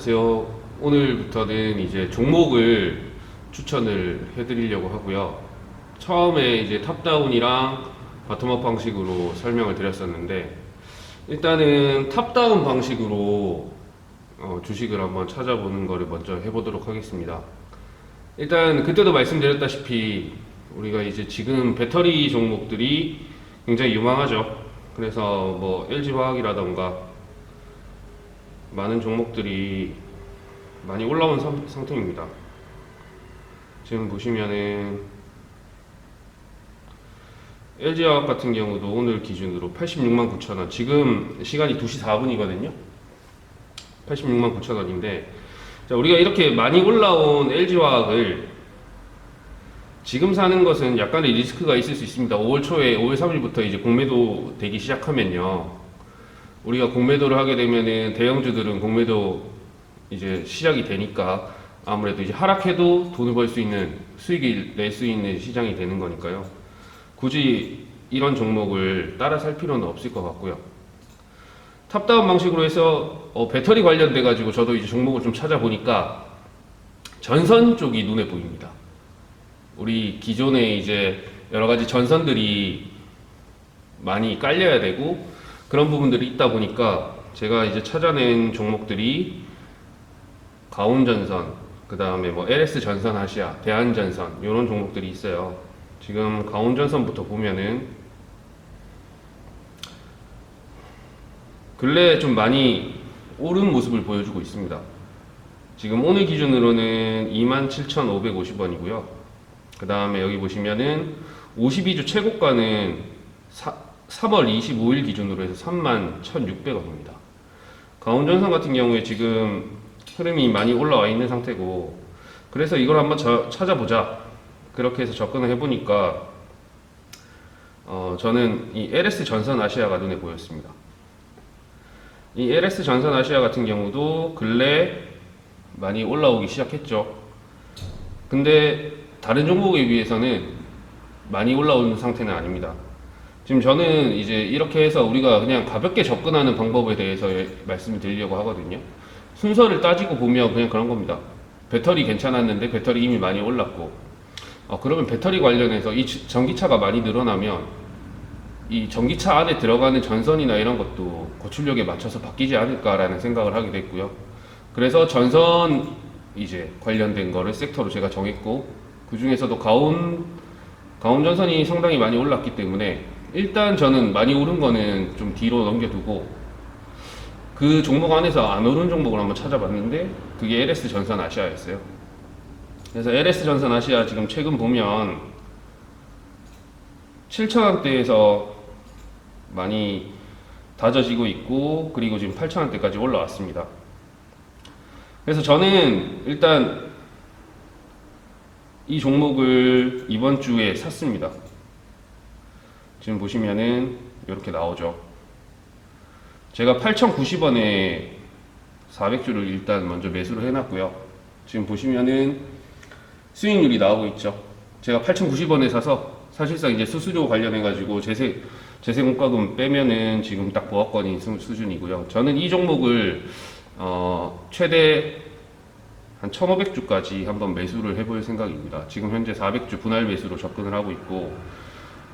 안녕하세요. 오늘부터는 이제 종목을 추천을 해드리려고 하고요. 처음에 이제 탑다운이랑 바텀업 방식으로 설명을 드렸었는데, 일단은 탑다운 방식으로 주식을 한번 찾아보는 거를 먼저 해보도록 하겠습니다. 일단 그때도 말씀드렸다시피 우리가 이제 지금 배터리 종목들이 굉장히 유망하죠. 그래서 뭐 LG화학이라던가 많은 종목들이 많이 올라온 상태입니다. 지금 보시면은 LG화학 같은 경우도 오늘 기준으로 86만 9천원, 지금 시간이 2시 4분이거든요 86만 9천원인데, 우리가 이렇게 많이 올라온 LG화학을 지금 사는 것은 약간의 리스크가 있을 수 있습니다. 5월 초에 5월 3일부터 이제 공매도 되기 시작하면요, 우리가 공매도를 하게 되면은 대형주들은 공매도 이제 시작이 되니까 아무래도 이제 하락해도 돈을 벌 수 있는, 수익을 낼 수 있는 시장이 되는 거니까요. 굳이 이런 종목을 따라 살 필요는 없을 것 같고요. 탑다운 방식으로 해서 배터리 관련돼 가지고 저도 이제 종목을 좀 찾아보니까 전선 쪽이 눈에 보입니다. 우리 기존에 이제 여러 가지 전선들이 많이 깔려야 되고 그런 부분들이 있다 보니까 제가 이제 찾아낸 종목들이 가온전선, 그 다음에 뭐 LS전선 아시아, 대한전선 이런 종목들이 있어요. 지금 가온전선부터 보면은 근래에 좀 많이 오른 모습을 보여주고 있습니다. 지금 오늘 기준으로는 27,550원이고요. 그 다음에 여기 보시면은 52주 최고가는 3월 25일 기준으로 해서 31,600원입니다. 가온전선 같은 경우에 지금 흐름이 많이 올라와 있는 상태고, 그래서 이걸 한번 찾아보자 그렇게 해서 접근을 해보니까 저는 이 LS전선 아시아가 눈에 보였습니다. 이 LS전선 아시아 같은 경우도 근래 많이 올라오기 시작했죠. 근데 다른 종목에 비해서는 많이 올라오는 상태는 아닙니다. 지금 저는 이제 이렇게 해서 우리가 그냥 가볍게 접근하는 방법에 대해서 말씀을 드리려고 하거든요. 순서를 따지고 보면 그냥 그런 겁니다. 배터리 괜찮았는데 배터리 이미 많이 올랐고, 그러면 배터리 관련해서 이 전기차가 많이 늘어나면 이 전기차 안에 들어가는 전선이나 이런 것도 고출력에 맞춰서 바뀌지 않을까라는 생각을 하게 됐고요. 그래서 전선 이제 관련된 거를 섹터로 제가 정했고, 그 중에서도 가온전선이 상당히 많이 올랐기 때문에 일단 저는 많이 오른 거는 좀 뒤로 넘겨두고 그 종목 안에서 안 오른 종목을 한번 찾아봤는데 그게 LS전선 아시아였어요. 그래서 LS전선 아시아 지금 최근 보면 7,000원대에서 많이 다져지고 있고, 그리고 지금 8,000원대까지 올라왔습니다. 그래서 저는 일단 이 종목을 이번 주에 샀습니다. 지금 보시면은 이렇게 나오죠. 제가 8,090원에 400주를 일단 먼저 매수를 해놨고요. 지금 보시면은 수익률이 나오고 있죠. 제가 8,090원에 사서 사실상 이제 수수료 관련해가지고 재세공과금 빼면은 지금 딱 보합권인 수준이고요. 저는 이 종목을 최대 한 1,500주까지 한번 매수를 해볼 생각입니다. 지금 현재 400주 분할 매수로 접근을 하고 있고,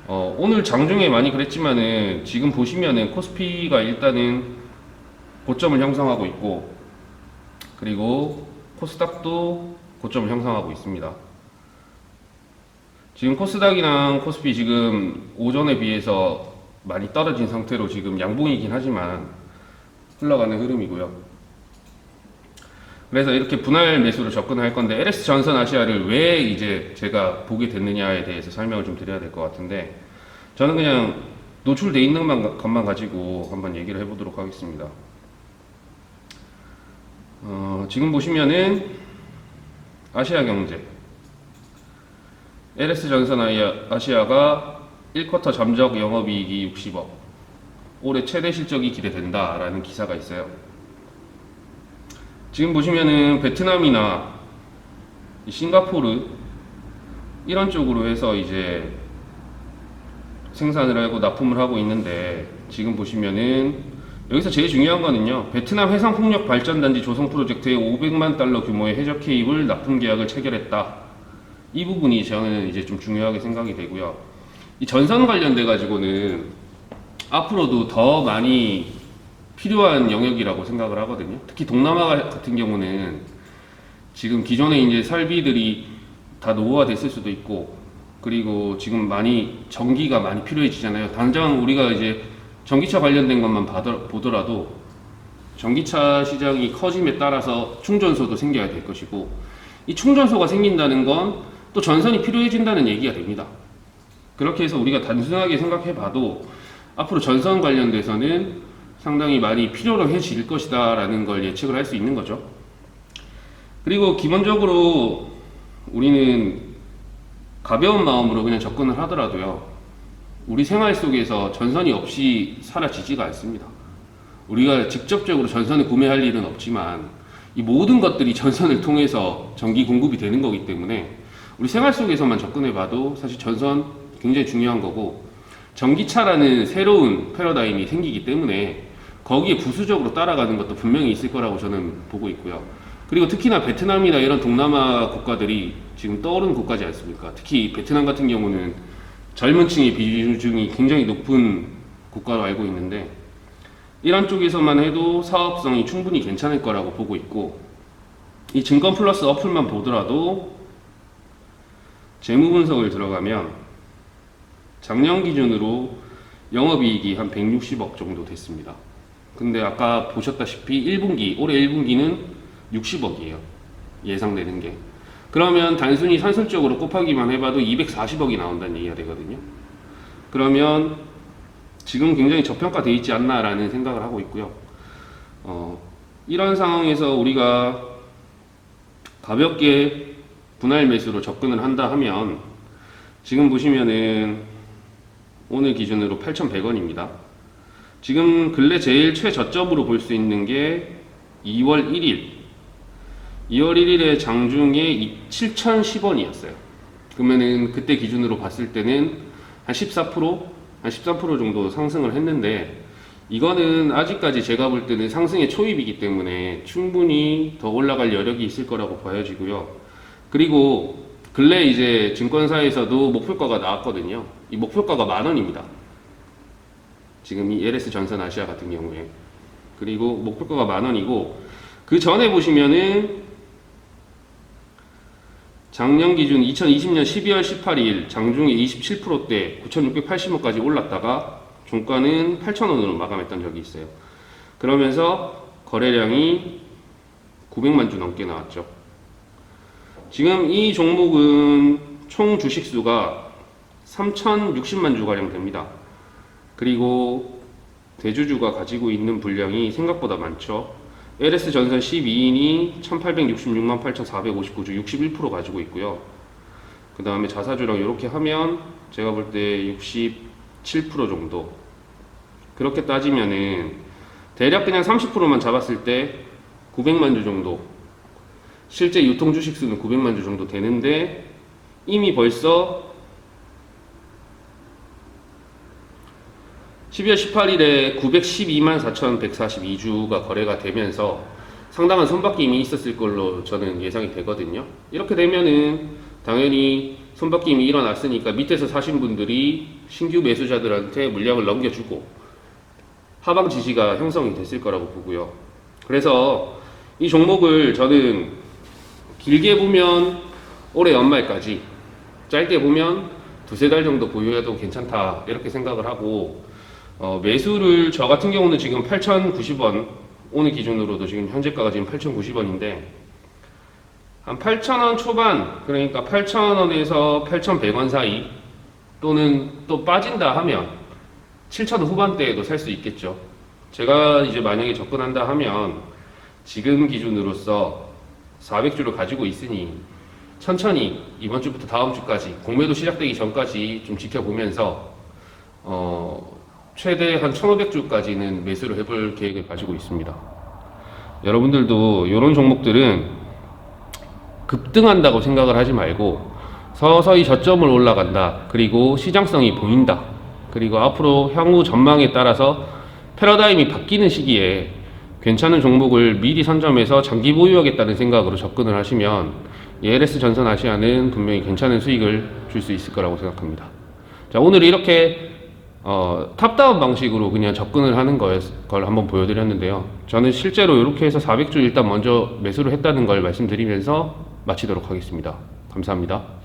오늘 장중에 많이 그랬지만은 지금 보시면은 코스피가 일단은 고점을 형성하고 있고, 그리고 코스닥도 고점을 형성하고 있습니다. 지금 코스닥이랑 코스피 지금 오전에 비해서 많이 떨어진 상태로 지금 양봉이긴 하지만 흘러가는 흐름이고요. 그래서 이렇게 분할 매수로 접근할 건데, LS전선 아시아를 왜 이제 제가 보게 됐느냐에 대해서 설명을 좀 드려야 될 것 같은데, 저는 그냥 노출돼 있는 것만 가지고 한번 얘기를 해보도록 하겠습니다. 지금 보시면은 아시아경제, LS전선 아시아가 1쿼터 잠적 영업이익이 60억, 올해 최대 실적이 기대된다 라는 기사가 있어요. 지금 보시면은 베트남이나 싱가포르 이런 쪽으로 해서 이제 생산을 하고 납품을 하고 있는데, 지금 보시면은 여기서 제일 중요한 거는요, 베트남 해상폭력 발전단지 조성 프로젝트에 500만 달러 규모의 해적 개입을 납품 계약을 체결했다. 이 부분이 저는 이제 좀 중요하게 생각이 되고요. 이 전선 관련돼 가지고는 앞으로도 더 많이 필요한 영역이라고 생각을 하거든요. 특히 동남아 같은 경우는 지금 기존에 이제 설비들이 다 노후화됐을 수도 있고, 그리고 지금 많이 전기가 많이 필요해지잖아요. 당장 우리가 이제 전기차 관련된 것만 보더라도 전기차 시장이 커짐에 따라서 충전소도 생겨야 될 것이고, 이 충전소가 생긴다는 건 또 전선이 필요해진다는 얘기가 됩니다. 그렇게 해서 우리가 단순하게 생각해 봐도 앞으로 전선 관련돼서는 상당히 많이 필요로 해질 것이다 라는 걸 예측을 할 수 있는 거죠. 그리고 기본적으로 우리는 가벼운 마음으로 그냥 접근을 하더라도요, 우리 생활 속에서 전선이 없이 사라지지가 않습니다. 우리가 직접적으로 전선을 구매할 일은 없지만 이 모든 것들이 전선을 통해서 전기 공급이 되는 거기 때문에 우리 생활 속에서만 접근해 봐도 사실 전선 굉장히 중요한 거고, 전기차라는 새로운 패러다임이 생기기 때문에 거기에 부수적으로 따라가는 것도 분명히 있을 거라고 저는 보고 있고요. 그리고 특히나 베트남이나 이런 동남아 국가들이 지금 떠오르는 국가지 않습니까? 특히 베트남 같은 경우는 젊은 층의 비중이 굉장히 높은 국가로 알고 있는데, 이런 쪽에서만 해도 사업성이 충분히 괜찮을 거라고 보고 있고, 이 증권 플러스 어플만 보더라도 재무 분석을 들어가면 작년 기준으로 영업이익이 한 160억 정도 됐습니다. 근데 아까 보셨다시피 올해 1분기는 60억이에요. 예상되는 게. 그러면 단순히 산술적으로 곱하기만 해봐도 240억이 나온다는 얘기가 되거든요. 그러면 지금 굉장히 저평가되어 있지 않나라는 생각을 하고 있고요. 이런 상황에서 우리가 가볍게 분할 매수로 접근을 한다 하면 지금 보시면은 오늘 기준으로 8,100원입니다. 지금 근래 제일 최저점으로 볼 수 있는 게 2월 1일에 장중에 7,010원이었어요. 그러면은 그때 기준으로 봤을 때는 한 13% 정도 상승을 했는데, 이거는 아직까지 제가 볼 때는 상승의 초입이기 때문에 충분히 더 올라갈 여력이 있을 거라고 보여지고요. 그리고 근래 이제 증권사에서도 목표가가 나왔거든요. 이 목표가가 10,000원입니다. 지금 이 LS 전선 아시아 같은 경우에. 그리고 목표가가 10,000원이고, 그 전에 보시면은 작년 기준 2020년 12월 18일 장중에 27%대 9,680원까지 올랐다가 종가는 8,000원으로 마감했던 적이 있어요. 그러면서 거래량이 900만 주 넘게 나왔죠. 지금 이 종목은 총 주식수가 3,060만 주가량 됩니다. 그리고 대주주가 가지고 있는 분량이 생각보다 많죠. LS 전선 12인이 1,866만 8,459주 61% 가지고 있고요. 그 다음에 자사주랑 이렇게 하면 제가 볼 때 67% 정도. 그렇게 따지면은 대략 그냥 30%만 잡았을 때 900만 주 정도, 실제 유통 주식 수는 900만 주 정도 되는데, 이미 벌써 12월 18일에 912만 4,142주가 거래가 되면서 상당한 손바뀜이 있었을 걸로 저는 예상이 되거든요. 이렇게 되면은 당연히 손바뀜이 일어났으니까 밑에서 사신 분들이 신규 매수자들한테 물량을 넘겨주고 하방 지지가 형성이 됐을 거라고 보고요. 그래서 이 종목을 저는 길게 보면 올해 연말까지, 짧게 보면 두세 달 정도 보유해도 괜찮다 이렇게 생각을 하고, 매수를 저 같은 경우는 지금 8,090원, 오늘 기준으로도 지금 현재가가 지금 8,090원인데 한 8,000원 초반, 그러니까 8,000원에서 8,100원 사이, 또는 또 빠진다 하면 7,000원 후반대에도 살 수 있겠죠. 제가 이제 만약에 접근한다 하면 지금 기준으로서 400주를 가지고 있으니 천천히 이번 주부터 다음 주까지, 공매도 시작되기 전까지 좀 지켜보면서 최대 한 1,500주까지는 매수를 해볼 계획을 가지고 있습니다. 여러분들도 이런 종목들은 급등한다고 생각을 하지 말고 서서히 저점을 올라간다, 그리고 시장성이 보인다, 그리고 앞으로 향후 전망에 따라서 패러다임이 바뀌는 시기에 괜찮은 종목을 미리 선점해서 장기 보유하겠다는 생각으로 접근을 하시면 ALS 전선 아시아는 분명히 괜찮은 수익을 줄 수 있을 거라고 생각합니다. 자, 오늘 이렇게 탑다운 방식으로 그냥 접근을 하는 걸 한번 보여드렸는데요. 저는 실제로 이렇게 해서 400주 일단 먼저 매수를 했다는 걸 말씀드리면서 마치도록 하겠습니다. 감사합니다.